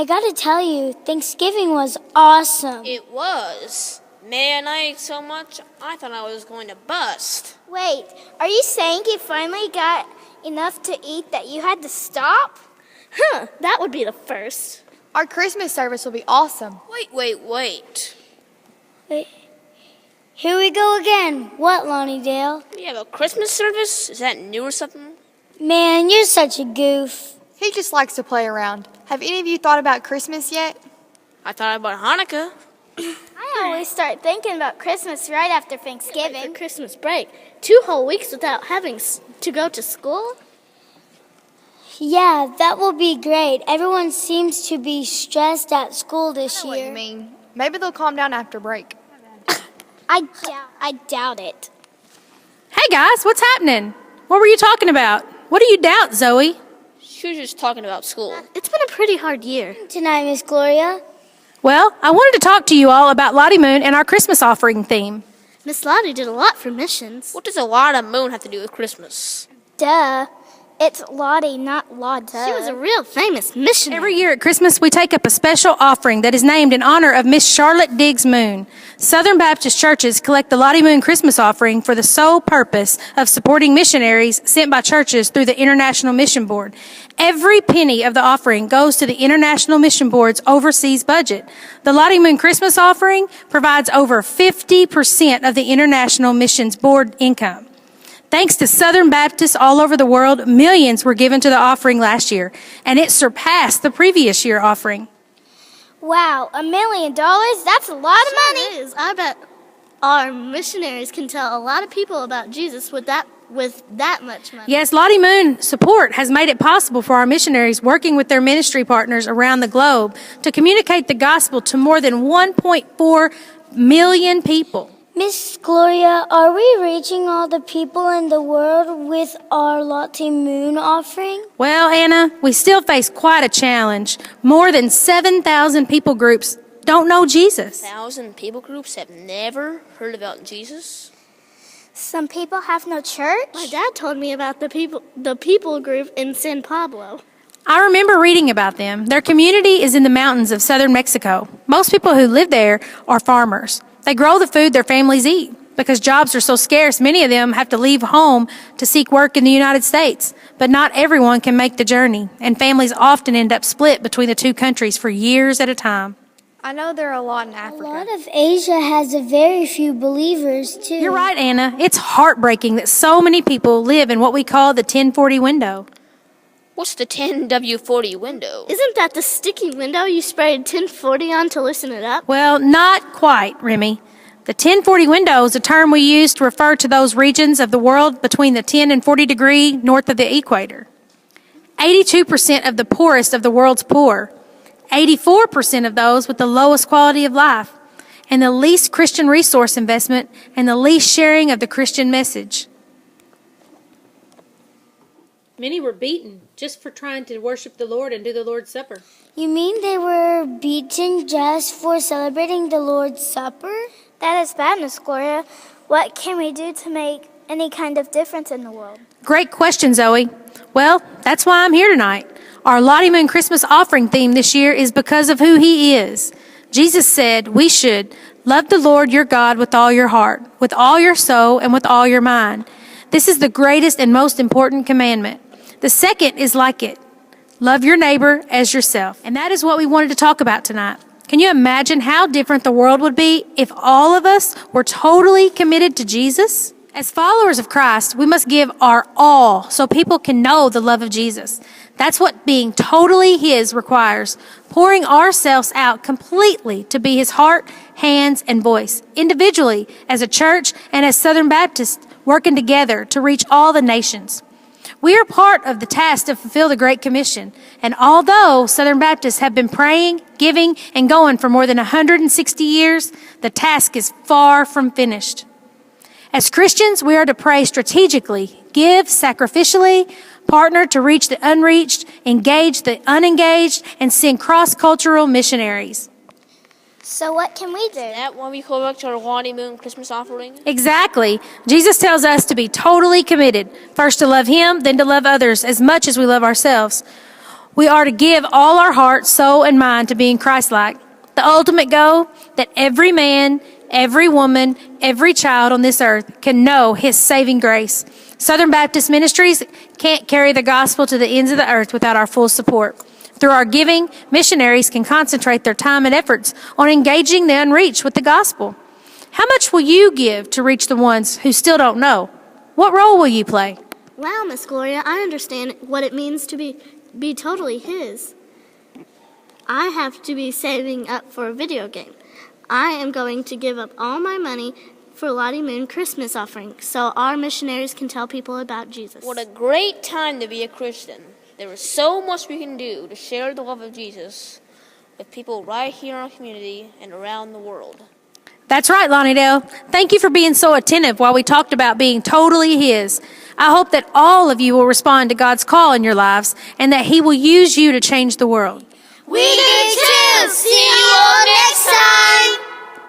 I gotta tell you, Thanksgiving was awesome. It was. Man, I ate so much, I thought I was going to bust. Wait, are you saying you finally got enough to eat that you had to stop? That would be the first. Our Christmas service will be awesome. Wait. Here we go again. What, Lonnie Dale? We have a Christmas service? Is that new or something? Man, you're such a goof. He just likes to play around. Have any of you thought about Christmas yet? I thought about Hanukkah. I always start thinking about Christmas right after For Thanksgiving. Christmas break. 2 whole weeks without having to go to school? Yeah, that will be great. Everyone seems to be stressed at school this What do you year. mean? Maybe they'll calm down after break. I doubt it. Hey guys, what's happening? What were you talking about? What do you doubt, Zoe? She was just talking about school. It's been a pretty hard year. Tonight, Miss Gloria. Well, I wanted to talk to you all about Lottie Moon and our Christmas offering theme. Miss Lottie did a lot for missions. What does a lot of moon have to do with Christmas? Duh. It's Lottie, not Lotta. She was a real famous missionary. Every year at Christmas, we take up a special offering that is named in honor of Miss Charlotte Diggs Moon. Southern Baptist churches collect the Lottie Moon Christmas offering for the sole purpose of supporting missionaries sent by churches through the International Mission Board. Every penny of the offering goes to the International Mission Board's overseas budget. The Lottie Moon Christmas offering provides over 50% of the International Missions Board income. Thanks to Southern Baptists all over the world, millions were given to the offering last year, and it surpassed the previous year offering. Wow, $1 million? That's a lot of money. It is. I bet our missionaries can tell a lot of people about Jesus with that much money. Yes, Lottie Moon support has made it possible for our missionaries working with their ministry partners around the globe to communicate the gospel to more than 1.4 million people. Miss Gloria, are we reaching all the people in the world with our Lottie Moon offering? Well, Anna, we still face quite a challenge. More than 7,000 people groups don't know Jesus. 1,000 people groups have never heard about Jesus? Some people have no church? My dad told me about the people group in San Pablo. I remember reading about them. Their community is in the mountains of southern Mexico. Most people who live there are farmers. They grow the food their families eat. Because jobs are so scarce, many of them have to leave home to seek work in the United States. But not everyone can make the journey, and families often end up split between the two countries for years at a time. I know there are a lot in A Africa. lot of Asia has a very few believers, too. You're right, Anna. It's heartbreaking that so many people live in what we call the 1040 window. What's the 10W40 window? Isn't that the sticky window you sprayed 1040 on to loosen it up? Well, not quite, Remy. The 1040 window is a term we use to refer to those regions of the world between the 10 and 40 degree north of the equator. 82% of the poorest of the world's poor, 84% of those with the lowest quality of life, and the least Christian resource investment and the least sharing of the Christian message. Many were beaten just for trying to worship the Lord and do the Lord's Supper. You mean they were beaten just for celebrating the Lord's Supper? That is bad, Miss Gloria. What can we do to make any kind of difference in the world? Great question, Zoe. Well, that's why I'm here tonight. Our Lottie Moon Christmas offering theme this year is because of who He is. Jesus said we should love the Lord your God with all your heart, with all your soul, and with all your mind. This is the greatest and most important commandment. The second is like it. Love your neighbor as yourself. And that is what we wanted to talk about tonight. Can you imagine how different the world would be if all of us were totally committed to Jesus? As followers of Christ, we must give our all so people can know the love of Jesus. That's what being totally His requires, pouring ourselves out completely to be His heart, hands, and voice, individually, as a church, and as Southern Baptists, working together to reach all the nations. We are part of the task to fulfill the Great Commission. And although Southern Baptists have been praying, giving, and going for more than 160 years, the task is far from finished. As Christians, we are to pray strategically, give sacrificially, partner to reach the unreached, engage the unengaged, and send cross-cultural missionaries. So what can we do? Is that why we call back to our Lottie Moon Christmas offering? Exactly. Jesus tells us to be totally committed. First to love Him, then to love others as much as we love ourselves. We are to give all our heart, soul, and mind to being Christ-like. The ultimate goal, that every man, every woman, every child on this earth can know His saving grace. Southern Baptist Ministries can't carry the gospel to the ends of the earth without our full support. Through our giving, missionaries can concentrate their time and efforts on engaging the unreached with the gospel. How much will you give to reach the ones who still don't know? What role will you play? Wow, Miss Gloria, I understand what it means to be totally His. I have to be saving up for a video game. I am going to give up all my money for Lottie Moon Christmas offering so our missionaries can tell people about Jesus. What a great time to be a Christian. There is so much we can do to share the love of Jesus with people right here in our community and around the world. That's right, Lonnie Dale. Thank you for being so attentive while we talked about being totally His. I hope that all of you will respond to God's call in your lives and that He will use you to change the world. We give